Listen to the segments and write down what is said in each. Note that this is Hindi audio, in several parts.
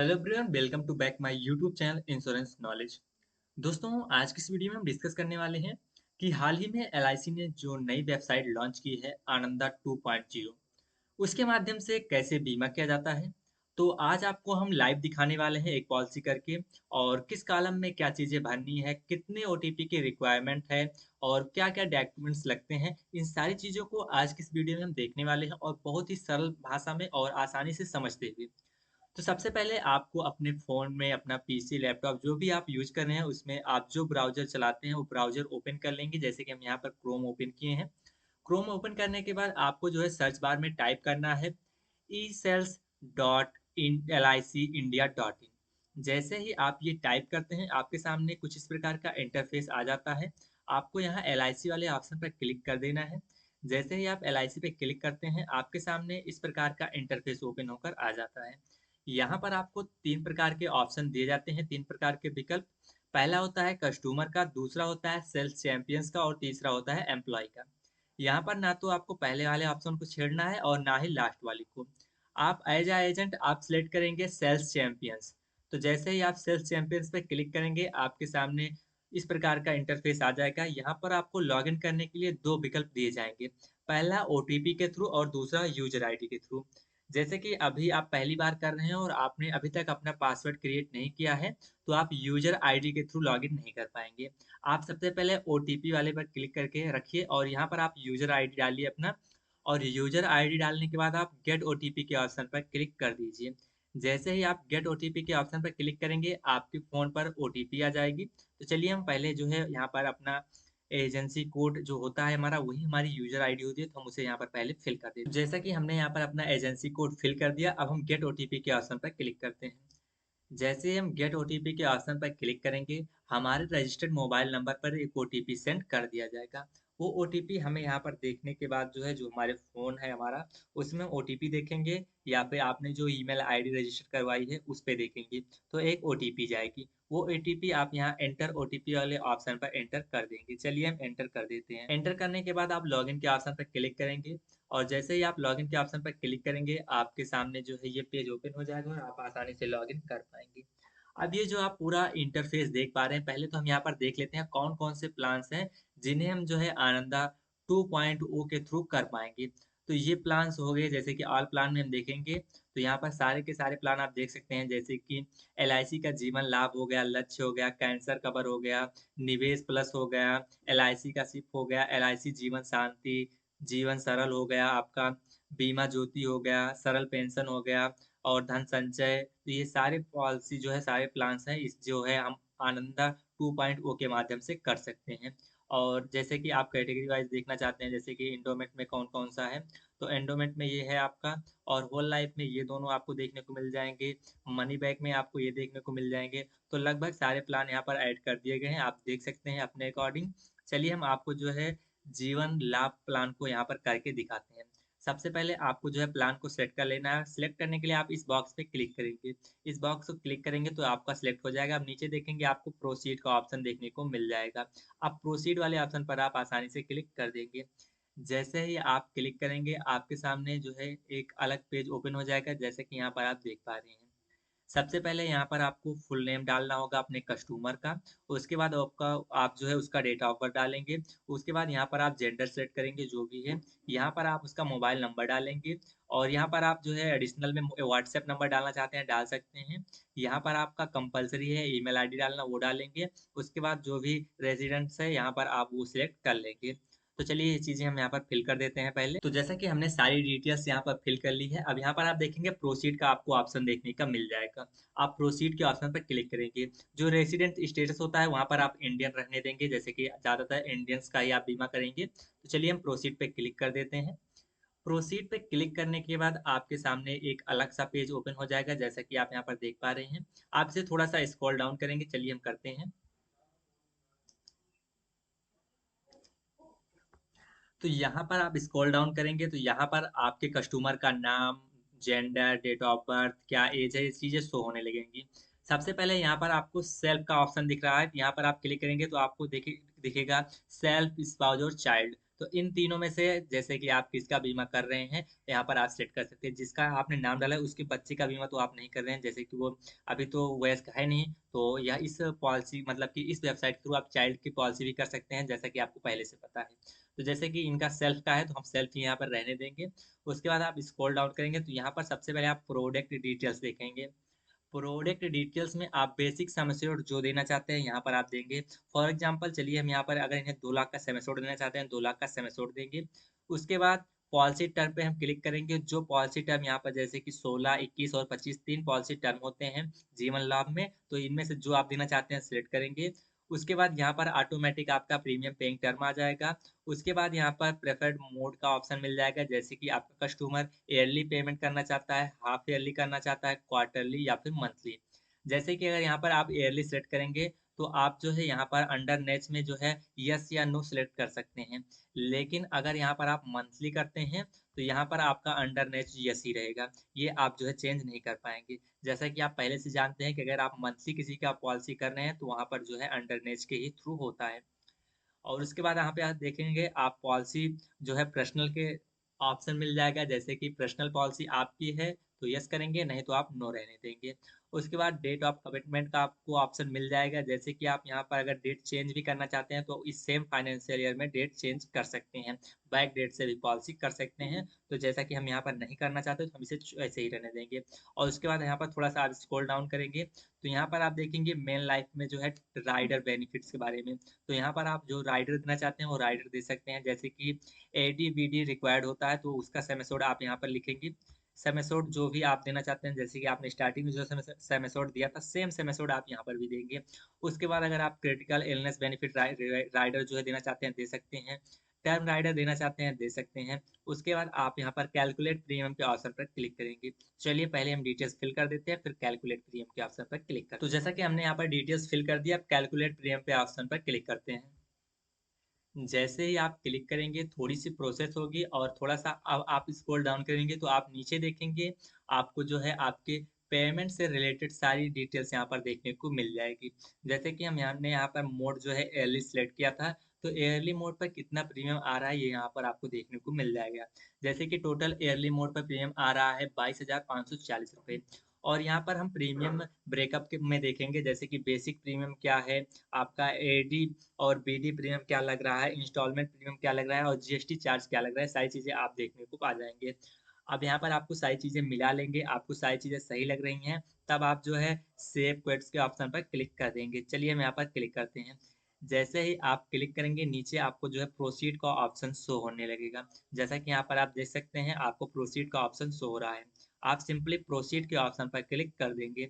Hello everyone, welcome to back my YouTube channel insurance knowledge. दोस्तों, आज की इस वीडियो में हम डिस्कस करने वाले हैं कि हाल ही में एलआईसी ने जो नई वेबसाइट लॉन्च की है आनंदा 2.0, उसके माध्यम से कैसे बीमा किया जाता है। तो आज आपको हम लाइव दिखाने वाले हैं एक पॉलिसी करके, और किस कॉलम में क्या चीज़ें भरनी है, कितने ओटीपी की रिक्वायरमेंट है और क्या क्या डॉक्यूमेंट्स लगते हैं। इन सारी चीज़ों को आज की इस वीडियो में हम देखने वाले हैं, और बहुत ही सरल भाषा में और आसानी से समझते हुए। तो सबसे पहले आपको अपने फ़ोन में अपना पीसी, लैपटॉप जो भी आप यूज़ कर रहे हैं, उसमें आप जो ब्राउज़र चलाते हैं, वो ब्राउज़र ओपन कर लेंगे। जैसे कि हम यहाँ पर क्रोम ओपन किए हैं। क्रोम ओपन करने के बाद आपको जो है सर्च बार में टाइप करना है ecells.licindia.in। जैसे ही आप ये टाइप करते हैं, आपके सामने कुछ इस प्रकार का इंटरफ़ेस आ जाता है। आपको यहाँ एलआईसी वाले ऑप्शन पर क्लिक कर देना है। जैसे ही आप एलआईसी पे क्लिक करते हैं, आपके सामने इस प्रकार का इंटरफ़ेस ओपन होकर आ जाता है। यहाँ पर आपको 3 प्रकार के ऑप्शन दिए जाते हैं, 3 प्रकार के विकल्प। पहला होता है कस्टमर का, दूसरा होता है सेल्स चैंपियंस का और तीसरा होता है एम्प्लॉय का। यहाँ पर ना तो आपको पहले वाले ऑप्शन को छेड़ना है और ना ही लास्ट वाले को। आप एज अ एजेंट आप सिलेक्ट करेंगे सेल्स चैंपियंस। तो जैसे ही आप सेल्स चैंपियंस पे क्लिक करेंगे, आपके सामने इस प्रकार का इंटरफेस आ जाएगा। यहाँ पर आपको लॉगिन करने के लिए 2 विकल्प दिए जाएंगे। पहला ओटीपी के थ्रू और दूसरा यूजर आईडी के थ्रू। जैसे कि अभी आप पहली बार कर रहे हैं और आपने अभी तक अपना पासवर्ड क्रिएट नहीं किया है, तो आप यूजर आईडी के थ्रू लॉगिन नहीं कर पाएँगे। आप सबसे पहले ओटीपी वाले पर क्लिक करके रखिए और यहाँ पर आप यूजर आईडी डालिए अपना, और यूजर आईडी डालने के बाद आप गेट ओटीपी के ऑप्शन पर क्लिक कर दीजिए। जैसे ही आप गेट ओटीपी के ऑप्शन पर क्लिक करेंगे, आपके फ़ोन पर ओटीपी आ जाएगी। तो चलिए हम पहले जो है यहाँ पर अपना एजेंसी कोड जो होता है हमारा, वही हमारी यूज़र आईडी होती है, तो हम उसे यहाँ पर पहले फ़िल कर देते हैं। जैसा कि हमने यहाँ पर अपना एजेंसी कोड फ़िल कर दिया, अब हम गेट ओटीपी के ऑप्शन पर क्लिक करते हैं। जैसे ही हम गेट ओटीपी के ऑप्शन पर क्लिक करेंगे, हमारे रजिस्टर्ड मोबाइल नंबर पर एक ओटीपी सेंड कर दिया जाएगा। वो ओटीपी हमें यहाँ पर देखने के बाद जो है, जो हमारे फ़ोन है हमारा, उसमें ओटीपी देखेंगे या फिर आपने जो ईमेल आईडी रजिस्टर करवाई है, उस पे देखेंगे, तो एक ओटीपी जाएगी। वो ओटीपी आप यहाँ एंटर ओटीपी वाले ऑप्शन पर एंटर कर देंगे। चलिए हम एंटर कर देते हैं। एंटर करने के बाद आप लॉगिन के ऑप्शन पर क्लिक करेंगे, और जैसे ही आप लॉगिन के ऑप्शन पर क्लिक करेंगे, आपके सामने जो है ये पेज ओपन हो जाएगा और आप आसानी से लॉगिन कर पाएँगे। अब ये जो आप पूरा इंटरफ़ेस देख पा रहे हैं, पहले तो हम यहाँ पर देख लेते हैं कौन-कौन से प्लान्स हैं, जिन्हें हम जो है आनंदा 2.0 के थ्रू कर पाएँगे। तो ये प्लान्स हो गए, जैसे कि ऑल प्लान में हम देखेंगे, तो यहाँ पर सारे के सारे प्लान आप देख सकते हैं। जैसे कि एलआईसी का जीवन लाभ हो गया, लक्ष्य हो गया, कैंसर कवर हो गया, निवेश प्लस हो गया, एलआईसी का सिप हो गया, एलआईसी जीवन शांति, जीवन सरल हो गया आपका, बीमा ज्योति हो गया, सरल पेंशन हो गया और धन संचय। तो ये सारे पॉलिसी जो है, सारे प्लान्स हैं, इस जो है हम आनंदा 2.0 के माध्यम से कर सकते हैं। और जैसे कि आप कैटेगरी वाइज़ देखना चाहते हैं, जैसे कि एंडोमेंट में कौन-कौन सा है, तो एंडोमेंट में ये है आपका, और होल लाइफ में ये दोनों आपको देखने को मिल जाएँगे। मनी बैक में आपको ये देखने को मिल जाएँगे। तो लगभग सारे प्लान यहाँ पर ऐड कर दिए गए हैं, आप देख सकते हैं अपने अकॉर्डिंग। चलिए हम आपको जो है जीवन लाभ प्लान को यहाँ पर करके दिखाते हैं। सबसे पहले आपको जो है प्लान को सेलेक्ट कर लेना है। सेलेक्ट करने के लिए आप इस बॉक्स पे क्लिक करेंगे। इस बॉक्स को क्लिक करेंगे तो आपका सेलेक्ट हो जाएगा। अब नीचे देखेंगे आपको प्रोसीड का ऑप्शन देखने को मिल जाएगा। अब प्रोसीड वाले ऑप्शन पर आप आसानी से क्लिक कर देंगे। जैसे ही आप क्लिक करेंगे, आपके सामने जो है एक अलग पेज ओपन हो जाएगा, जैसे कि यहाँ पर आप देख पा रहे हैं। सबसे पहले यहाँ पर आपको फुल नेम डालना होगा अपने कस्टमर का। उसके बाद आपका आप जो है उसका डेट ऑफ बर्थ डालेंगे। उसके बाद यहाँ पर आप जेंडर सेट करेंगे जो भी है। यहाँ पर आप उसका मोबाइल नंबर डालेंगे, और यहाँ पर आप जो है एडिशनल में व्हाट्सएप नंबर डालना चाहते हैं, डाल सकते हैं। यहाँ पर आपका कंपल्सरी है ईमेल आईडी डालना, वो डालेंगे। उसके बाद जो भी रेज़िडेंट्स है, यहाँ पर आप वो सिलेक्ट कर लेंगे। तो चलिए ये चीज़ें हम यहाँ पर फिल कर देते हैं पहले। तो जैसा कि हमने सारी डिटेल्स यहाँ पर फिल कर ली है, अब यहाँ पर आप देखेंगे प्रोसीड का आपको ऑप्शन देखने का मिल जाएगा। आप प्रोसीड के ऑप्शन पर क्लिक करेंगे। जो रेज़िडेंट स्टेटस होता है, वहाँ पर आप इंडियन रहने देंगे, जैसे कि ज़्यादातर इंडियंस का ही आप बीमा करेंगे। तो चलिए हम प्रोसीड पे क्लिक कर देते हैं। प्रोसीड पे क्लिक करने के बाद आपके सामने एक अलग सा पेज ओपन हो जाएगा, जैसा कि आप यहाँ पर देख पा रहे हैं। आप इसे थोड़ा-सा स्क्रॉल डाउन करेंगे, चलिए हम करते हैं। तो यहाँ पर आप स्क्रॉल डाउन करेंगे, तो यहाँ पर आपके कस्टमर का नाम, जेंडर, डेट ऑफ बर्थ, क्या एज है, ये चीज़ें शो होने लगेंगी। सबसे पहले यहाँ पर आपको सेल्फ का ऑप्शन दिख रहा है, यहाँ पर आप क्लिक करेंगे तो आपको दिखेगा सेल्फ, स्पाउस और चाइल्ड। तो इन तीनों में से जैसे कि आप किसका बीमा कर रहे हैं, यहाँ पर आप सेट कर सकते हैं। जिसका आपने नाम डाला है उसके बच्चे का बीमा तो आप नहीं कर रहे हैं, जैसे कि वो अभी तो वयस्क है नहीं, तो यह इस पॉलिसी मतलब कि इस वेबसाइट के थ्रू आप चाइल्ड की पॉलिसी भी कर सकते हैं, जैसा कि आपको पहले से पता है। तो जैसे कि इनका सेल्फ का है तो हम सेल्फ ही यहाँ पर रहने देंगे। उसके बाद आप स्क्रॉल डाउन करेंगे तो यहाँ पर सबसे पहले आप प्रोडक्ट डिटेल्स देखेंगे। प्रोडक्ट डिटेल्स में आप बेसिक सम एश्योर्ड जो देना चाहते हैं यहाँ पर आप देंगे। फॉर एग्जांपल चलिए हम यहाँ पर अगर इन्हें 2 लाख का सम एश्योर्ड देना चाहते हैं, 2 लाख का सम एश्योर्ड देंगे। उसके बाद पॉलिसी टर्म पे हम क्लिक करेंगे। जो पॉलिसी टर्म यहाँ पर जैसे कि 16, 21 और 25 3 पॉलिसी टर्म होते हैं जीवन लाभ में, तो इनमें से जो आप देना चाहते हैं सिलेक्ट करेंगे। उसके बाद यहाँ पर ऑटोमेटिक आपका प्रीमियम पेइंग टर्म आ जाएगा। उसके बाद यहाँ पर प्रेफर्ड मोड का ऑप्शन मिल जाएगा, जैसे कि आपका कस्टमर ईयरली पेमेंट करना चाहता है, हाफ ईयरली करना चाहता है, क्वार्टरली या फिर मंथली। जैसे कि अगर यहाँ पर आप ईयरली सेलेक्ट करेंगे तो आप जो है यहाँ पर अंडर नेक्स्ट में जो है यस या नो सेलेक्ट कर सकते हैं। लेकिन अगर यहाँ पर आप मंथली करते हैं तो यहाँ पर आपका अंडर नेक्स्ट यस ही रहेगा, ये आप जो है चेंज नहीं कर पाएंगे। जैसा कि आप पहले से जानते हैं कि अगर आप मंथली किसी का पॉलिसी कर रहे हैं तो वहाँ पर जो है अंडर नेक्स्ट के ही थ्रू होता है। और उसके बाद यहाँ पे आप देखेंगे आप पॉलिसी जो है पर्सनल के ऑप्शन मिल जाएगा, जैसे कि पर्सनल पॉलिसी आपकी है तो यस करेंगे, नहीं तो आप नो रहने देंगे। उसके बाद डेट ऑफ कमिटमेंट का आपको ऑप्शन मिल जाएगा, जैसे कि आप यहाँ पर अगर डेट चेंज भी करना चाहते हैं तो इस सेम फाइनेंशियल ईयर में डेट चेंज कर सकते हैं, बैक डेट से भी पॉलिसी कर सकते हैं। तो जैसा कि हम यहाँ पर नहीं करना चाहते तो हम इसे ऐसे ही रहने देंगे। और उसके बाद यहाँ पर थोड़ा सा आप स्क्रॉल डाउन करेंगे तो यहाँ पर आप देखेंगे मेन लाइफ में जो है राइडर बेनिफिट्स के बारे में। तो यहाँ पर आप जो राइडर देना चाहते हैं वो राइडर दे सकते हैं, जैसे कि एडी-बीडी रिक्वायर्ड होता है तो उसका सम एश्योर्ड आप यहाँ पर लिखेंगे। सम एश्योर्ड जो भी आप देना चाहते हैं, जैसे कि आपने स्टार्टिंग में जो सम एश्योर्ड दिया था सेम सम एश्योर्ड आप यहाँ पर भी देंगे। उसके बाद अगर आप क्रिटिकल इलनेस बेनिफिट राइडर जो है देना चाहते हैं दे सकते हैं। टर्म राइडर देना चाहते हैं दे सकते हैं। उसके बाद आप यहाँ पर कैलकुलेट प्रीमियम के ऑप्शन पर क्लिक करेंगे। चलिए पहले हम डिटेल्स फिल कर देते हैं, फिर कैलकुलेट प्रीमियम के ऑप्शन पर क्लिक करते हैं। तो जैसा कि हमने यहाँ पर डिटेल्स फिल कर दिया, अब कैलकुलेट प्रीमियम पे ऑप्शन पर क्लिक करते हैं। जैसे ही आप क्लिक करेंगे थोड़ी सी प्रोसेस होगी और थोड़ा सा अब आप स्क्रॉल डाउन करेंगे तो आप नीचे देखेंगे, आपको जो है आपके पेमेंट से रिलेटेड सारी डिटेल्स यहाँ पर देखने को मिल जाएगी। जैसे कि हमने यहाँ पर मोड जो है ईयरली सेलेक्ट किया था, तो ईयरली मोड पर कितना प्रीमियम आ रहा है ये यहाँ पर आपको देखने को मिल जाएगा। जैसे कि टोटल ईयरली मोड पर प्रीमियम आ रहा है 22,540 रुपये। और यहाँ पर हम प्रीमियम ब्रेकअप के में देखेंगे, जैसे कि बेसिक प्रीमियम क्या है, आपका एडी और बीडी प्रीमियम क्या लग रहा है, इंस्टॉलमेंट प्रीमियम क्या लग रहा है और जीएसटी चार्ज क्या लग रहा है, सारी चीज़ें आप देखने को पा जाएँगे। अब यहाँ पर आपको सारी चीज़ें मिला लेंगे, आपको सारी चीज़ें सही लग रही हैं, तब आप जो है सेव क्वेट्स के ऑप्शन पर क्लिक कर देंगे। चलिए हम यहाँ पर क्लिक करते हैं। जैसे ही आप क्लिक करेंगे नीचे आपको जो है प्रोसीड का ऑप्शन शो होने लगेगा। जैसा कि यहाँ पर आप देख सकते हैं आपको प्रोसीड का ऑप्शन शो हो रहा है। आप सिंपली प्रोसीड के ऑप्शन पर क्लिक कर देंगे।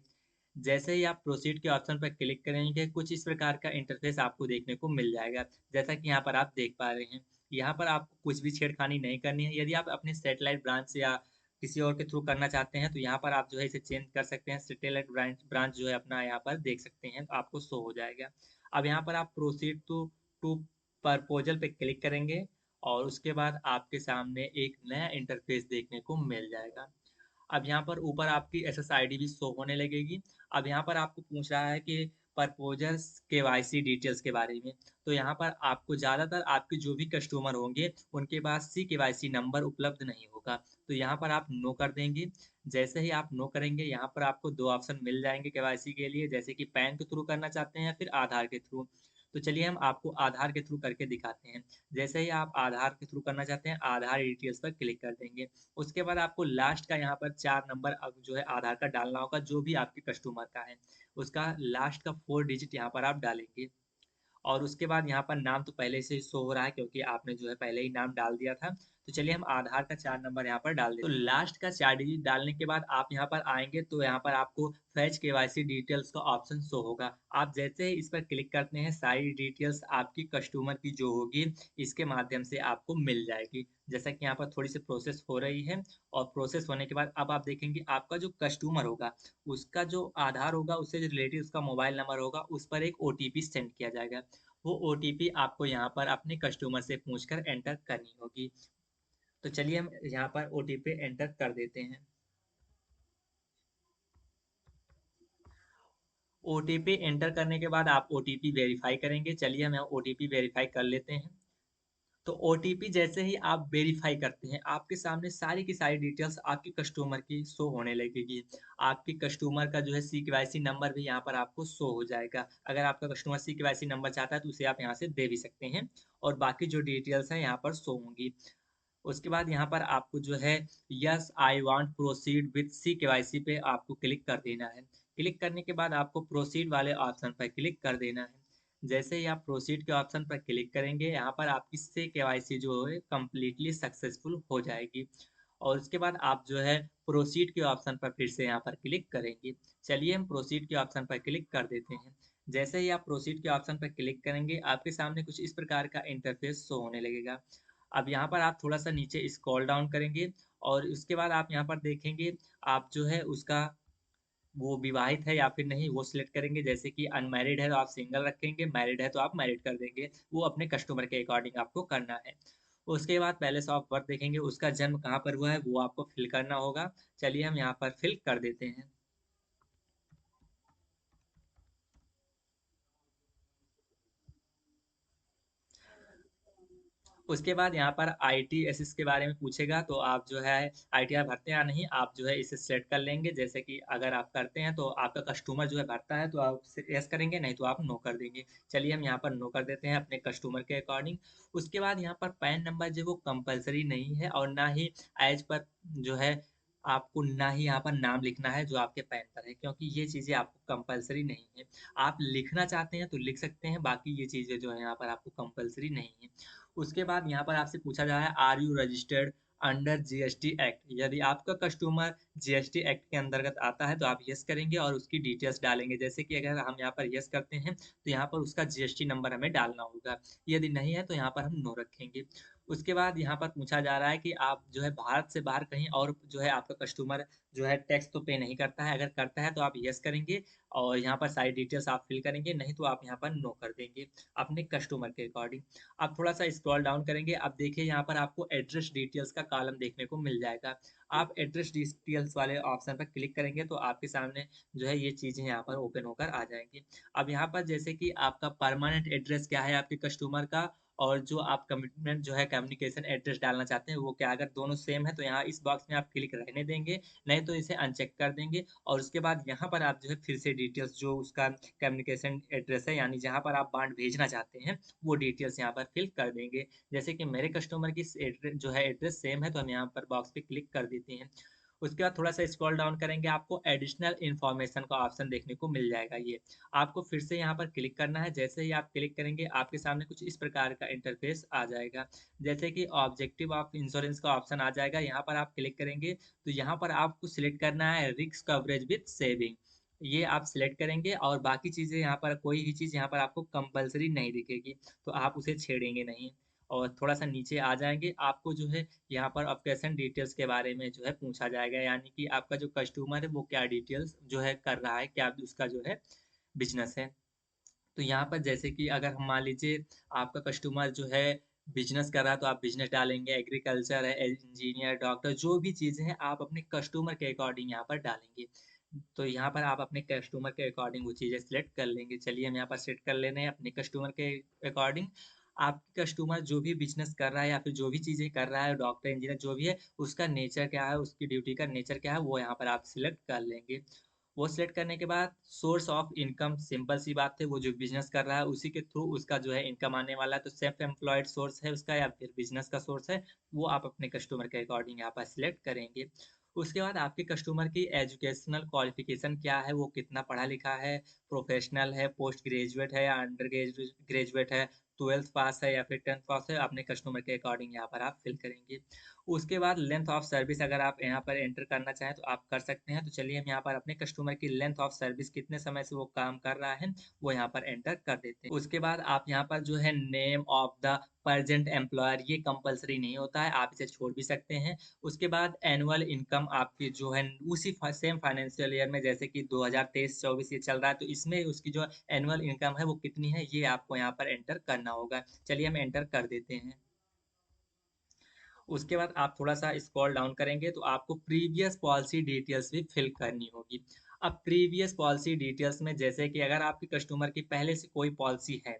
जैसे ही आप प्रोसीड के ऑप्शन पर क्लिक करेंगे कुछ इस प्रकार का इंटरफेस आपको देखने को मिल जाएगा, जैसा कि यहाँ पर आप देख पा रहे हैं। यहाँ पर आपको कुछ भी छेड़खानी नहीं करनी है। यदि आप अपने सैटेलाइट ब्रांच या किसी और के थ्रू करना चाहते हैं तो यहाँ पर आप जो है इसे चेंज कर सकते हैं। सैटेलाइट ब्रांच ब्रांच जो है अपना यहाँ पर देख सकते हैं, तो आपको शो हो जाएगा। अब यहाँ पर आप प्रोसीड टू टू प्रपोजल पे क्लिक करेंगे और उसके बाद आपके सामने एक नया इंटरफेस देखने को मिल जाएगा। अब यहाँ पर ऊपर आपकी एसएसआईडी भी शो होने लगेगी। अब यहाँ पर आपको पूछ रहा है कि प्रपोजर्स केवाईसी डिटेल्स के बारे में। तो यहाँ पर आपको ज़्यादातर आपके जो भी कस्टमर होंगे उनके पास सी केवाईसी नंबर उपलब्ध नहीं होगा। तो यहाँ पर आप नो कर देंगे। जैसे ही आप नो करेंगे यहाँ पर आपको 2 ऑप्शन मिल जाएँगे केवाईसी के लिए, जैसे कि पैन के थ्रू करना चाहते हैं या फिर आधार के थ्रू। तो चलिए हम आपको आधार के थ्रू करके दिखाते हैं। जैसे ही आप आधार के थ्रू करना चाहते हैं, आधार डिटेल्स पर क्लिक कर देंगे। उसके बाद आपको लास्ट का यहाँ पर 4 नंबर अब जो है आधार का डालना होगा, जो भी आपके कस्टमर का है। उसका लास्ट का 4 डिजिट यहाँ पर आप डालेंगे। और उसके बाद यहाँ पर नाम तो पहले से ही शो हो रहा है क्योंकि आपने जो है पहले ही नाम डाल दिया था। तो चलिए हम आधार का 4 नंबर यहाँ पर डाल देते हैं। तो लास्ट का 4 डिजिट डालने के बाद आप यहाँ पर आएँगे तो यहाँ पर आपको फेच केवाईसी डिटेल्स का ऑप्शन शो होगा। आप जैसे ही इस पर क्लिक करते हैं सारी डिटेल्स आपकी कस्टमर की जो होगी इसके माध्यम से आपको मिल जाएगी। जैसा कि यहाँ पर थोड़ी सी प्रोसेस हो रही है और प्रोसेस होने के बाद अब आप देखेंगे आपका जो कस्टमर होगा उसका जो आधार होगा उससे रिलेटेड उसका मोबाइल नंबर होगा, उस पर एक ओटीपी सेंड किया जाएगा। वो ओटीपी आपको यहाँ पर अपने कस्टमर से पूछकर एंटर करनी होगी। तो चलिए हम यहाँ पर ओटीपी एंटर कर देते हैं। ओटीपी एंटर करने के बाद आप ओटीपी वेरीफाई करेंगे। चलिए हम यहाँ ओटीपी वेरीफाई कर लेते हैं। तो ओटीपी जैसे ही आप वेरीफ़ाई करते हैं, आपके सामने सारी की सारी डिटेल्स आपके कस्टमर की शो होने लगेगी। आपके कस्टमर का जो है सीकेवाईसी नंबर भी यहाँ पर आपको शो हो जाएगा। अगर आपका कस्टमर सीकेवाईसी नंबर चाहता है, तो उसे आप यहाँ से दे भी सकते हैं और बाकी जो डिटेल्स हैं, यहाँ पर शो होंगी। उसके बाद यहाँ पर आपको जो है yes I want proceed with CKYC पे आपको क्लिक कर देना है। क्लिक करने के बाद आपको प्रोसीड वाले ऑप्शन पर क्लिक कर देना है। जैसे ही आप प्रोसीड के ऑप्शन पर क्लिक करेंगे, यहाँ पर आपकी केवाईसी जो है कंप्लीटली सक्सेसफुल हो जाएगी और उसके बाद आप जो है प्रोसीड के ऑप्शन पर फिर से यहाँ पर क्लिक करेंगे। चलिए हम प्रोसीड के ऑप्शन पर क्लिक कर देते हैं। जैसे ही आप प्रोसीड के ऑप्शन पर क्लिक करेंगे, आपके सामने कुछ इस प्रकार का इंटरफेस शो होने लगेगा। अब यहाँ पर आप थोड़ा-सा नीचे स्क्रॉल डाउन करेंगे और उसके बाद आप यहाँ पर देखेंगे, आप जो है उसका वो विवाहित है या फिर नहीं वो सिलेक्ट करेंगे। जैसे कि अनमैरिड है तो आप सिंगल रखेंगे, मैरिड है तो आप मैरिड कर देंगे। वो अपने कस्टमर के अकॉर्डिंग आपको करना है। उसके बाद प्लेस ऑफ बर्थ देखेंगे, उसका जन्म कहाँ पर हुआ है वो आपको फिल करना होगा। चलिए हम यहाँ पर फिल कर देते हैं। उसके बाद यहाँ पर आईटीएसएस के बारे में पूछेगा, तो आप जो है आईटीआर भरते हैं या नहीं, आप जो है इसे सेलेक्ट कर लेंगे। जैसे कि अगर आप करते हैं तो आपका कस्टमर जो है भरता है तो आप यस करेंगे, नहीं तो आप नो कर देंगे। चलिए हम यहाँ पर नो कर देते हैं अपने कस्टमर के अकॉर्डिंग। उसके बाद यहाँ पर पैन नंबर जो वो कंपलसरी नहीं है और ना ही एज पर जो है आपको ना ही यहाँ पर नाम लिखना है जो आपके पैन पर है, क्योंकि ये चीज़ें आपको कंपलसरी नहीं है। आप लिखना चाहते हैं तो लिख सकते हैं, बाकी ये चीज़ें जो है यहाँ पर आपको कंपलसरी नहीं है। उसके बाद यहाँ पर आपसे पूछा जा रहा है are you registered under GST act. यदि आपका कस्टमर जीएसटी एक्ट के अंतर्गत आता है तो आप यस करेंगे और उसकी डिटेल्स डालेंगे। जैसे कि अगर हम यहाँ पर यस करते हैं तो यहाँ पर उसका जीएसटी नंबर हमें डालना होगा। यदि नहीं है तो यहाँ पर हम नो रखेंगे। उसके बाद यहाँ पर पूछा जा रहा है कि आप जो है भारत से बाहर कहीं और जो है आपका कस्टमर जो है टैक्स तो पे नहीं करता है। अगर करता है तो आप यस करेंगे और यहाँ पर सारी डिटेल्स आप फिल करेंगे, नहीं तो आप यहाँ पर नो कर देंगे अपने कस्टमर के अकॉर्डिंग। आप थोड़ा-सा स्क्रॉल डाउन करेंगे, अब देखिए यहाँ पर आपको एड्रेस डिटेल्स का कॉलम देखने को मिल जाएगा। आप एड्रेस डिटेल्स वाले ऑप्शन पर क्लिक करेंगे तो आपके सामने जो है ये चीज़ें यहाँ पर ओपन होकर आ जाएँगी। अब यहाँ पर जैसे कि आपका परमानेंट एड्रेस क्या है आपके कस्टमर का और जो आप कमिटमेंट जो है कम्युनिकेशन एड्रेस डालना चाहते हैं वो क्या है? अगर दोनों सेम है तो यहाँ इस बॉक्स में आप क्लिक रहने देंगे, नहीं तो इसे अनचेक कर देंगे और उसके बाद यहाँ पर आप जो है फिर से डिटेल्स जो उसका कम्युनिकेशन एड्रेस है यानी जहाँ पर आप बांड भेजना चाहते हैं वो डिटेल्स यहाँ पर फिल कर देंगे। जैसे कि मेरे कस्टमर की जो है एड्रेस सेम है तो हम यहाँ पर बॉक्स पे क्लिक कर देते हैं। उसके बाद थोड़ा-सा स्क्रॉल डाउन करेंगे, आपको एडिशनल इन्फॉर्मेशन का ऑप्शन देखने को मिल जाएगा ये। आपको फिर से यहाँ पर क्लिक करना है, जैसे ही आप क्लिक करेंगे आपके सामने कुछ इस प्रकार का इंटरफेस आ जाएगा। जैसे कि ऑब्जेक्टिव ऑफ इंश्योरेंस का ऑप्शन आ जाएगा, यहाँ पर आप क्लिक करेंगे तो यहाँ पर आपको सिलेक्ट करना है रिस्क कवरेज विथ सेविंग। ये आप सिलेक्ट करेंगे और बाकी चीज़ें यहाँ पर कोई भी चीज़ यहाँ पर आपको कंपल्सरी नहीं दिखेगी, तो आप उसे छेड़ेंगे नहीं और थोड़ा-सा नीचे आ जाएँगे, आपको जो है यहाँ पर ऑक्यूपेशन डिटेल्स के बारे में जो है पूछा जाएगा, यानी कि आपका जो कस्टमर है वो क्या डिटेल्स जो है कर रहा है, क्या उसका जो है बिज़नेस है। तो यहाँ पर जैसे कि अगर हम मान लीजिए आपका कस्टमर जो है बिज़नेस कर रहा है तो आप बिज़नेस डालेंगे, एग्रीकल्चर है, इंजीनियर, डॉक्टर जो भी चीज़ें हैं आप अपने कस्टमर के अकॉर्डिंग यहाँ पर डालेंगे। तो यहाँ पर आप अपने कस्टमर के अकॉर्डिंग वो चीज़ें सिलेक्ट कर लेंगे। चलिए हम यहाँ पर सेट कर ले रहे हैं अपने कस्टमर के अकॉर्डिंग। आपके कस्टमर जो भी बिज़नेस कर रहा है या फिर जो भी चीज़ें कर रहा है, डॉक्टर, इंजीनियर जो भी है, उसका नेचर क्या है, उसकी ड्यूटी का नेचर क्या है, वो यहाँ पर आप सिलेक्ट कर लेंगे। वो सिलेक्ट करने के बाद सोर्स ऑफ इनकम सिंपल सी बात है, वो जो बिज़नेस कर रहा है उसी के थ्रू उसका जो है इनकम आने वाला है, तो सेल्फ एम्प्लॉयड सोर्स है उसका या फिर बिज़नेस का सोर्स है, वो आप अपने कस्टमर के अकॉर्डिंग यहाँ पर सिलेक्ट करेंगे। उसके बाद आपके कस्टमर की एजुकेशनल क्वालिफ़िकेशन क्या है, वो कितना पढ़ा-लिखा है, प्रोफ़ेशनल है, पोस्ट ग्रेजुएट है या अंडर ग्रेजुएट है, 12th पास है या फिर 10th पास है, अपने कस्टमर के अकॉर्डिंग यहाँ पर आप फिल करेंगे। उसके बाद लेंथ ऑफ सर्विस अगर आप यहाँ पर एंटर करना चाहें तो आप कर सकते हैं। तो चलिए हम यहाँ पर अपने कस्टमर की लेंथ ऑफ सर्विस कितने समय से वो काम कर रहा है, वो यहाँ पर एंटर कर देते हैं। उसके बाद आप यहाँ पर जो है name of the present employer ये कंपल्सरी नहीं होता है, आप इसे छोड़ भी सकते हैं। उसके बाद एनुअल इनकम आपकी जो है उसी सेम फाइनेंशियल ईयर में जैसे कि 2023-24 ये चल रहा है तो इसमें उसकी जो एनुअल इनकम है वो कितनी है ये आपको यहाँ पर एंटर करना होगा। चलिए हम एंटर कर देते हैं। उसके बाद आप थोड़ा-सा स्क्रॉल डाउन करेंगे तो आपको प्रीवियस पॉलिसी डिटेल्स भी फिल करनी होगी। अब प्रीवियस पॉलिसी डिटेल्स में जैसे कि अगर आपके कस्टमर की पहले से कोई पॉलिसी है,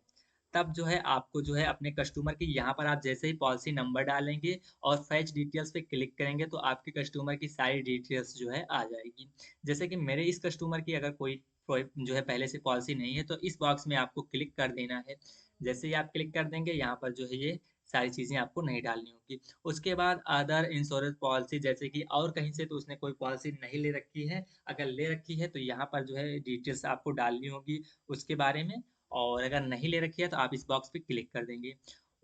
तब जो है आपको जो है अपने कस्टमर की यहाँ पर आप जैसे ही पॉलिसी नंबर डालेंगे और फेच डिटेल्स पे क्लिक करेंगे तो आपके कस्टमर की सारी डिटेल्स जो है आ जाएगी। जैसे कि मेरे इस कस्टमर की अगर कोई जो है पहले से पॉलिसी नहीं है तो इस बॉक्स में आपको क्लिक कर देना है। जैसे ही आप क्लिक कर देंगे यहाँ पर जो है ये सारी चीज़ें आपको नहीं डालनी होगी। उसके बाद अदर इंश्योरेंस पॉलिसी जैसे कि और कहीं से तो उसने कोई पॉलिसी नहीं ले रखी है, अगर ले रखी है तो यहाँ पर जो है डिटेल्स आपको डालनी होगी उसके बारे में, और अगर नहीं ले रखी है तो आप इस बॉक्स पे क्लिक कर देंगे।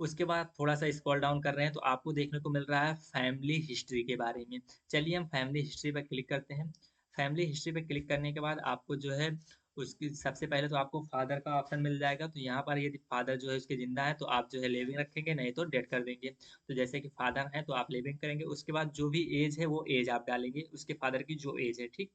उसके बाद थोड़ा-सा स्क्रॉल डाउन कर रहे हैं तो आपको देखने को मिल रहा है फैमिली हिस्ट्री के बारे में। चलिए हम फैमिली हिस्ट्री पे क्लिक करते हैं। फैमिली हिस्ट्री पे क्लिक करने के बाद आपको जो है उसकी सबसे पहले तो आपको फादर का ऑप्शन मिल जाएगा, तो यहाँ पर यदि फादर जो है उसके ज़िंदा है तो आप जो है लिविंग रखेंगे, नहीं तो डेड कर देंगे। तो जैसे कि फादर हैं तो आप लिविंग करेंगे, उसके बाद जो भी एज है वो एज आप डालेंगे, उसके फादर की जो एज है, ठीक?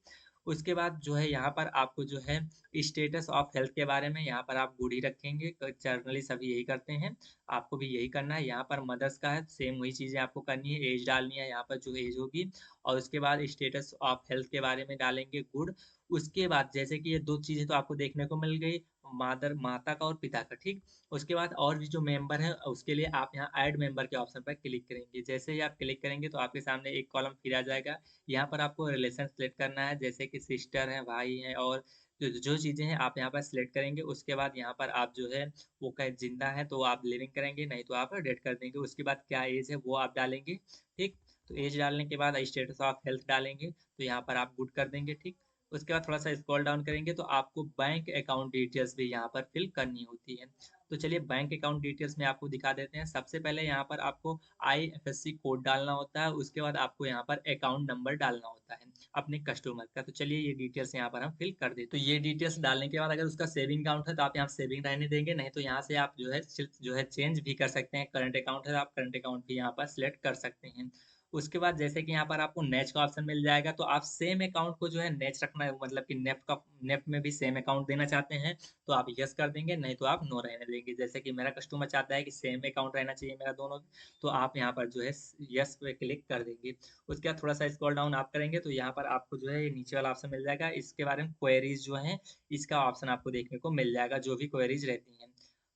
उसके बाद जो है यहाँ पर आपको जो है स्टेटस ऑफ हेल्थ के बारे में यहाँ पर आप गुड ही रखेंगे, जनरली सभी यही करते हैं, आपको भी यही करना है। यहाँ पर मदर्स का है, सेम वही चीज़ें आपको करनी है, एज डालनी है यहाँ पर जो एज होगी, और उसके बाद स्टेटस ऑफ हेल्थ के बारे में डालेंगे गुड। उसके बाद जैसे कि ये 2 चीज़ें तो आपको देखने को मिल गई, माता का और पिता का, ठीक? उसके बाद और भी जो मेंबर हैं उसके लिए आप यहाँ ऐड मेंबर के ऑप्शन पर क्लिक करेंगे। जैसे ही आप क्लिक करेंगे तो आपके सामने एक कॉलम फिर आ जाएगा। यहाँ पर आपको रिलेशन सेलेक्ट करना है, जैसे कि सिस्टर हैं, भाई हैं, और जो चीज़ें हैं आप यहाँ पर सिलेक्ट करेंगे। उसके बाद यहाँ पर आप जो है वो कहीं ज़िंदा है तो आप लिविंग करेंगे, नहीं तो आप डेड कर देंगे। उसके बाद क्या एज है वो आप डालेंगे, ठीक? तो एज डालने के बाद स्टेटस ऑफ हेल्थ डालेंगे, तो यहाँ पर आप गुड कर देंगे, ठीक? उसके बाद थोड़ा-सा स्क्रॉल डाउन करेंगे तो आपको बैंक अकाउंट डिटेल्स भी यहाँ पर फिल करनी होती है। तो चलिए बैंक अकाउंट डिटेल्स में आपको दिखा देते हैं। सबसे पहले यहाँ पर आपको आईएफएससी कोड डालना होता है, उसके बाद आपको यहाँ पर अकाउंट नंबर डालना होता है अपने कस्टमर का। तो चलिए ये डिटेल्स यहाँ पर हम फिल कर देते हैं। तो ये डिटेल्स डालने के बाद अगर उसका सेविंग अकाउंट है तो आप यहाँ सेविंग रहने देंगे, नहीं तो यहाँ से आप जो है सिर्फ जो है चेंज भी कर सकते हैं। करंट अकाउंट है तो आप करंट अकाउंट भी यहाँ पर सिलेक्ट कर सकते हैं। उसके बाद जैसे कि यहाँ पर आपको नेक्स्ट का ऑप्शन मिल जाएगा, तो आप सेम अकाउंट को जो है नेक्स्ट रखना है, मतलब कि नेफ्ट में भी सेम अकाउंट देना चाहते हैं तो आप यस कर देंगे, नहीं तो आप नो रहने देंगे। जैसे कि मेरा कस्टमर चाहता है कि सेम अकाउंट रहना चाहिए मेरा दोनों, तो आप यहाँ पर जो है यस पे क्लिक कर देंगे। उसके बाद थोड़ा सा स्क्रॉल डाउन आप करेंगे तो यहाँ पर आपको जो है ये नीचे वाला ऑप्शन मिल जाएगा, इसके बारे में क्वेरीज जो है इसका ऑप्शन आपको देखने को मिल जाएगा, जो भी क्वेरीज रहती हैं।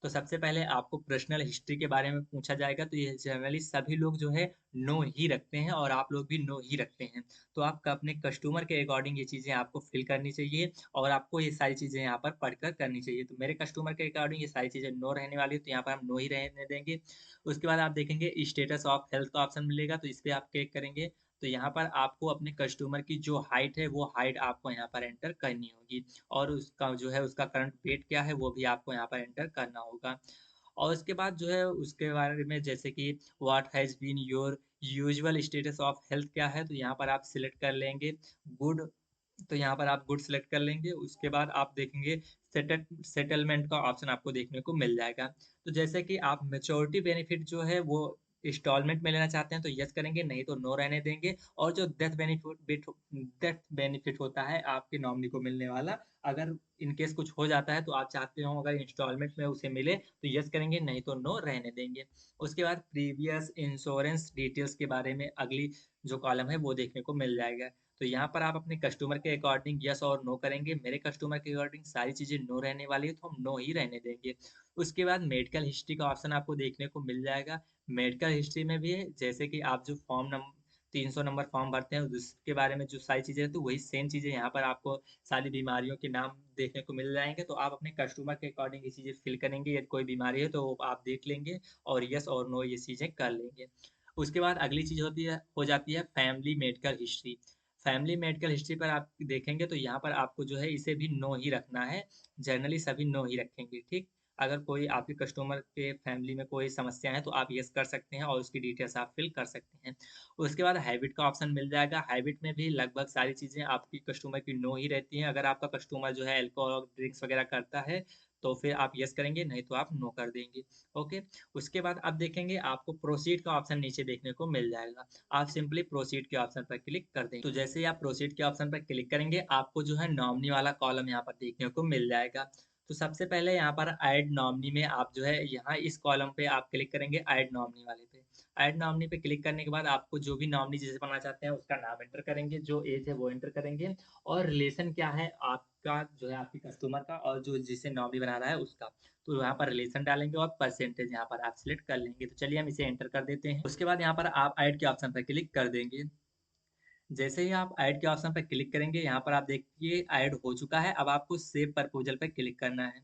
तो सबसे पहले आपको पर्सनल हिस्ट्री के बारे में पूछा जाएगा, तो ये जनरली सभी लोग जो है नो ही रखते हैं और आप लोग भी नो ही रखते हैं। तो आपका अपने कस्टमर के अकॉर्डिंग ये चीज़ें आपको फिल करनी चाहिए और आपको ये सारी चीज़ें यहाँ पर पढ़कर करनी चाहिए। तो मेरे कस्टमर के अकॉर्डिंग ये सारी चीज़ें नो रहने वाली है, तो यहाँ पर हम नो ही रहने देंगे। उसके बाद आप देखेंगे स्टेटस ऑफ हेल्थ का ऑप्शन मिलेगा, तो इस पे आप क्लिक करेंगे। तो यहाँ पर आपको अपने कस्टमर की जो हाइट है, वो हाइट आपको यहाँ पर एंटर करनी होगी, और उसका जो है उसका करंट वेट क्या है, वो भी आपको यहाँ पर एंटर करना होगा। और उसके बाद जो है उसके बारे में जैसे कि what has been your usual status of health क्या है, तो यहाँ पर आप सिलेक्ट कर लेंगे गुड। तो यहाँ पर आप गुड सेलेक्ट कर लेंगे, उसके बाद आप देखेंगे सेटलमेंट का ऑप्शन आपको देखने को मिल जाएगा। तो जैसे कि आप मैच्योरिटी बेनिफिट जो है वो इंस्टॉलमेंट में लेना चाहते हैं तो यस करेंगे, नहीं तो नो रहने देंगे। और जो डेथ बेनिफिट होता है आपके नॉमिनी को मिलने वाला, अगर इन केस कुछ हो जाता है तो आप चाहते हो अगर इंस्टॉलमेंट में उसे मिले तो यस करेंगे, नहीं तो नो रहने देंगे। उसके बाद प्रीवियस इंश्योरेंस डिटेल्स के बारे में अगली जो कॉलम है वो देखने को मिल जाएगा। तो यहाँ पर आप अपने कस्टमर के अकॉर्डिंग यस और नो करेंगे। मेरे कस्टमर के अकॉर्डिंग सारी चीज़ें नो रहने वाली है तो हम नो ही रहने देंगे। उसके बाद मेडिकल हिस्ट्री का ऑप्शन आपको देखने को मिल जाएगा। मेडिकल हिस्ट्री में भी जैसे कि आप जो फॉर्म नंबर 300 नंबर फॉर्म भरते हैं उसके बारे में जो सारी चीज़ें हैं तो वही सेम चीज़ें यहाँ पर आपको सारी बीमारियों के नाम देखने को मिल जाएँगे। तो आप अपने कस्टमर के अकॉर्डिंग ये चीज़ें फिल करेंगे, यदि कोई बीमारी है तो आप देख लेंगे और यस और नो ये चीज़ें कर लेंगे। उसके बाद अगली चीज़ होती है हो जाती है family medical history. Family medical history पर आप देखेंगे तो यहाँ पर आपको जो है इसे भी नो ही रखना है। जनरली सभी नो ही रखेंगे, ठीक? अगर कोई आपके कस्टमर के फैमिली में कोई समस्या है तो आप यस कर सकते हैं और उसकी डिटेल्स आप फिल कर सकते हैं। उसके बाद हैबिट का ऑप्शन मिल जाएगा। हैबिट में भी लगभग सारी चीज़ें आपकी कस्टमर की नो ही रहती हैं। अगर आपका कस्टमर जो है अल्कोहल ड्रिंक्स वगैरह करता है तो फिर आप यस करेंगे, नहीं तो आप नो कर देंगे। ओके। उसके बाद आप देखेंगे आपको प्रोसीड का ऑप्शन नीचे देखने को मिल जाएगा। आप सिंपली प्रोसीड के ऑप्शन पर क्लिक कर देंगे। तो जैसे ही आप प्रोसीड के ऑप्शन पर क्लिक करेंगे आपको जो है नॉमिनी वाला कॉलम यहाँ पर देखने को मिल जाएगा। तो सबसे पहले यहाँ पर ऐड नॉमिनी में आप जो है यहाँ इस कॉलम पे आप क्लिक करेंगे ऐड नॉमिनी वाले पे। ऐड नॉमिनी पे क्लिक करने के बाद आपको जो भी नॉमिनी जिसे बनाना चाहते हैं उसका नाम एंटर करेंगे, जो एज है वो एंटर करेंगे और रिलेशन क्या है आपका जो है आपके कस्टमर का और जो जिसे नॉमिनी बना रहा है उसका। तो यहाँ पर रिलेशन डालेंगे और परसेंटेज यहाँ पर आप सिलेक्ट कर लेंगे। तो चलिए हम इसे एंटर कर देते हैं। उसके बाद यहाँ पर आप ऐड के ऑप्शन पर क्लिक कर देंगे। जैसे ही आप ऐड के ऑप्शन पर क्लिक करेंगे यहाँ पर आप देखिए ऐड हो चुका है। अब आपको सेव प्रपोजल पर क्लिक करना है।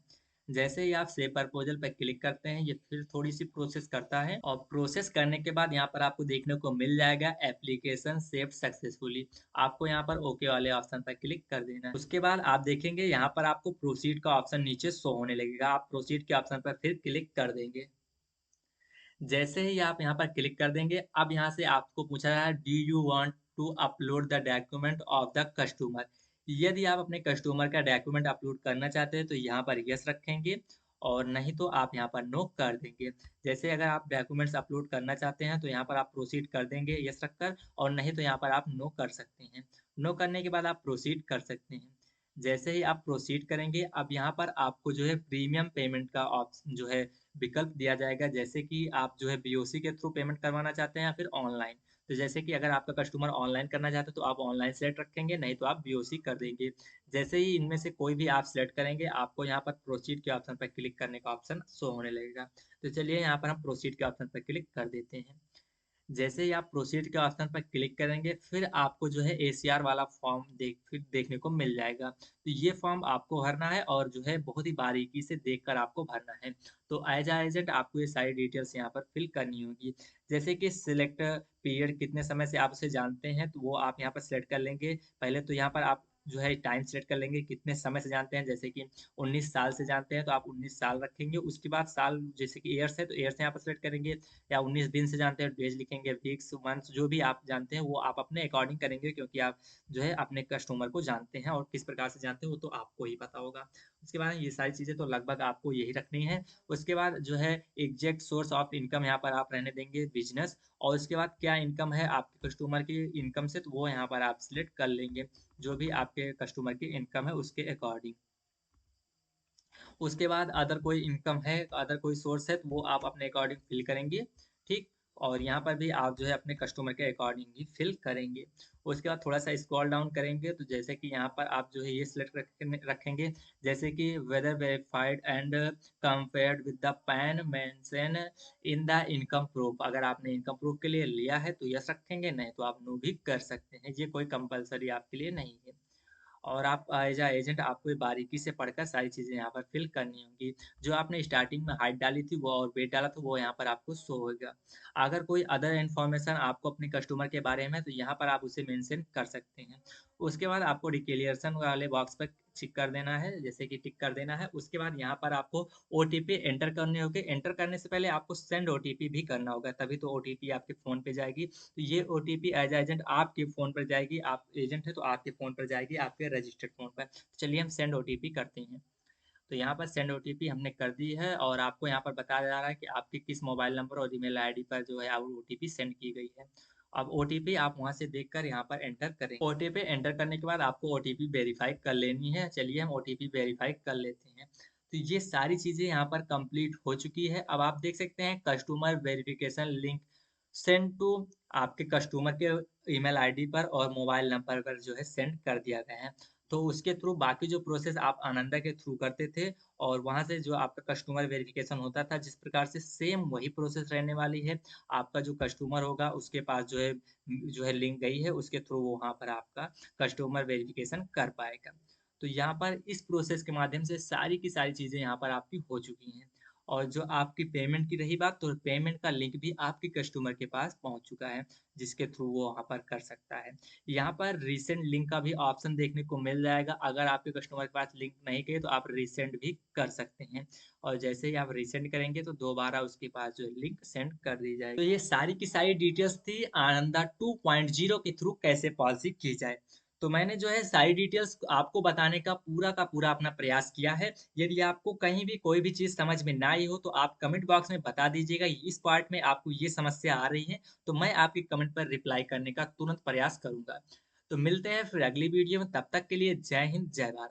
जैसे ही आप सेव प्रपोजल पर क्लिक करते हैं ये फिर थोड़ी सी प्रोसेस करता है और प्रोसेस करने के बाद यहाँ पर आपको देखने को मिल जाएगा एप्लीकेशन सेव सक्सेसफुली। आपको यहाँ पर ओके वाले ऑप्शन पर क्लिक कर देना है। उसके बाद आप देखेंगे यहाँ पर आपको प्रोसीड का ऑप्शन नीचे शो होने लगेगा। आप प्रोसीड के ऑप्शन पर फिर क्लिक कर देंगे। जैसे ही आप यहाँ पर क्लिक कर देंगे, अब यहाँ से आपको पूछा रहा है do you want to upload the document of the customer. यदि आप अपने कस्टमर का डॉक्यूमेंट अपलोड करना चाहते हैं तो यहाँ पर यस रखेंगे और नहीं तो आप यहाँ पर नो कर देंगे। जैसे अगर आप डॉक्यूमेंट्स अपलोड करना चाहते हैं तो यहाँ पर आप प्रोसीड कर देंगे यस रखकर और नहीं तो यहाँ पर आप नो कर सकते हैं। नो करने के बाद आप प्रोसीड कर सकते हैं। जैसे ही आप प्रोसीड करेंगे अब यहाँ पर आपको जो है प्रीमियम पेमेंट का ऑप्शन जो है विकल्प दिया जाएगा। जैसे कि आप जो है बीओसी के थ्रू पेमेंट करवाना चाहते हैं या फिर ऑनलाइन। तो जैसे कि अगर आपका कस्टमर ऑनलाइन करना चाहते हैं तो आप ऑनलाइन सेलेक्ट रखेंगे, नहीं तो आप बीओसी कर देंगे। जैसे ही इनमें से कोई भी आप सेलेक्ट करेंगे आपको यहाँ पर प्रोसीड के ऑप्शन पर क्लिक करने का ऑप्शन शो होने लगेगा। तो चलिए यहाँ पर हम प्रोसीड के ऑप्शन पर क्लिक कर देते हैं। जैसे ही आप प्रोसीड के ऑप्शन पर क्लिक करेंगे फिर आपको जो है एसीआर वाला फॉर्म फिर देखने को मिल जाएगा। तो ये फॉर्म आपको भरना है और जो है बहुत ही बारीकी से देखकर आपको भरना है। तो एज अ एजेंट आपको ये सारी डिटेल्स यहाँ पर फिल करनी होगी। जैसे कि सिलेक्ट पीरियड कितने समय से आप उसे जानते हैं तो वो आप यहाँ पर सिलेक्ट कर लेंगे। पहले तो यहाँ पर आप जो है टाइम सेलेक्ट कर लेंगे कितने समय से जानते हैं। जैसे कि 19 साल से जानते हैं तो आप 19 साल रखेंगे। उसके बाद साल जैसे कि ईयर्स है तो ईयर्स यहाँ पर सिलेक्ट करेंगे या 19 दिन से जानते हैं डेज लिखेंगे, वीक्स, मंथ्स जो भी आप जानते हैं वो आप अपने अकॉर्डिंग करेंगे क्योंकि आप जो है अपने कस्टमर को जानते हैं और किस प्रकार से जानते हैं वो तो आपको ही पता होगा। उसके बाद ये सारी चीज़ें तो लगभग आपको यही रखनी है। उसके बाद जो है एग्जैक्ट सोर्स ऑफ इनकम यहाँ पर आप रहने देंगे बिजनेस और उसके बाद क्या इनकम है आपके कस्टमर की इनकम से तो वो यहाँ पर आप सिलेक्ट कर लेंगे, जो भी आपके कस्टमर की इनकम है उसके अकॉर्डिंग। उसके बाद अदर कोई इनकम है, अदर कोई सोर्स है तो वो आप अपने अकॉर्डिंग फिल करेंगे, ठीक? और यहाँ पर भी आप जो है अपने कस्टमर के अकॉर्डिंग ही फिल करेंगे। उसके बाद थोड़ा-सा स्क्रॉल डाउन करेंगे तो जैसे कि यहाँ पर आप जो है ये सिलेक्ट रखेंगे जैसे कि whether verified and compared with the PAN mention in the income proof. अगर आपने इनकम प्रूफ के लिए लिया है तो यस रखेंगे, नहीं तो आप नो भी कर सकते हैं। ये कोई कंपल्सरी आपके लिए नहीं है। और आप एज अ एजेंट आपको ये बारीकी से पढ़कर सारी चीज़ें यहाँ पर फिल करनी होंगी। जो आपने स्टार्टिंग में हाइट डाली थी वो और वेट डाला था वो यहाँ पर आपको शो होगा। अगर कोई अदर इन्फॉर्मेशन आपको अपने कस्टमर के बारे में है तो यहाँ पर आप उसे मेंशन कर सकते हैं। उसके बाद आपको डिक्लेरेशन वाले बॉक्स पर टिक कर देना है, जैसे कि टिक कर देना है। उसके बाद यहाँ पर आपको ओटीपी एंटर करने होंगे। एंटर करने से पहले आपको सेंड ओटीपी भी करना होगा, तभी तो ओटीपी आपके फ़ोन पे जाएगी। तो ये ओटीपी एज एजेंट आपके फ़ोन पर जाएगी। आप एजेंट है तो आपके फ़ोन पर जाएगी, आपके रजिस्टर्ड फ़ोन पर। तो चलिए हम सेंड ओटीपी करते हैं। तो यहाँ पर सेंड ओटीपी हमने कर दी है और आपको यहाँ पर बताया जा रहा है कि आपके किस मोबाइल नंबर और ईमेल आईडी पर जो है ओटीपी सेंड की गई है। अब ओटीपी आप वहाँ से देखकर यहाँ पर एंटर करें। ओटीपी एंटर करने के बाद आपको ओटीपी वेरीफाई कर लेनी है। चलिए हम ओटीपी वेरीफाई कर लेते हैं। तो ये सारी चीज़ें यहाँ पर कंप्लीट हो चुकी है। अब आप देख सकते हैं customer verification link send to आपके कस्टमर के ईमेल आईडी पर और मोबाइल नंबर पर जो है सेंड कर दिया गया है। तो उसके थ्रू बाकी जो प्रोसेस आप आनंदा के थ्रू करते थे और वहाँ से जो आपका कस्टमर वेरिफिकेशन होता था जिस प्रकार से सेम वही प्रोसेस रहने वाली है। आपका जो कस्टमर होगा उसके पास जो है लिंक गई है उसके थ्रू वो वहाँ पर आपका कस्टमर वेरिफिकेशन कर पाएगा। तो यहाँ पर इस प्रोसेस के माध्यम से सारी की सारी चीज़ें यहाँ पर आपकी हो चुकी हैं। और जो आपकी पेमेंट की रही बात तो पेमेंट का लिंक भी आपके कस्टमर के पास पहुँच चुका है, जिसके थ्रू वो वहाँ पर कर सकता है। यहाँ पर रीसेंट लिंक का भी ऑप्शन देखने को मिल जाएगा। अगर आपके कस्टमर के पास लिंक नहीं गए तो आप रीसेंड भी कर सकते हैं और जैसे ही आप रीसेंड करेंगे तो दोबारा उसके पास जो है लिंक सेंड कर दी जाएगी। तो ये सारी की सारी डिटेल्स थी आनंदा 2.0 के थ्रू कैसे पॉलिसी की जाए। तो मैंने जो है सारी डिटेल्स आपको बताने का पूरा अपना प्रयास किया है। यदि आपको कहीं भी कोई भी चीज़ समझ में ना आई हो तो आप कमेंट बॉक्स में बता दीजिएगा इस पार्ट में आपको ये समस्या आ रही है, तो मैं आपके कमेंट पर रिप्लाई करने का तुरंत प्रयास करूँगा। तो मिलते हैं फिर अगली वीडियो में, तब तक के लिए जय हिंद, जय भारत।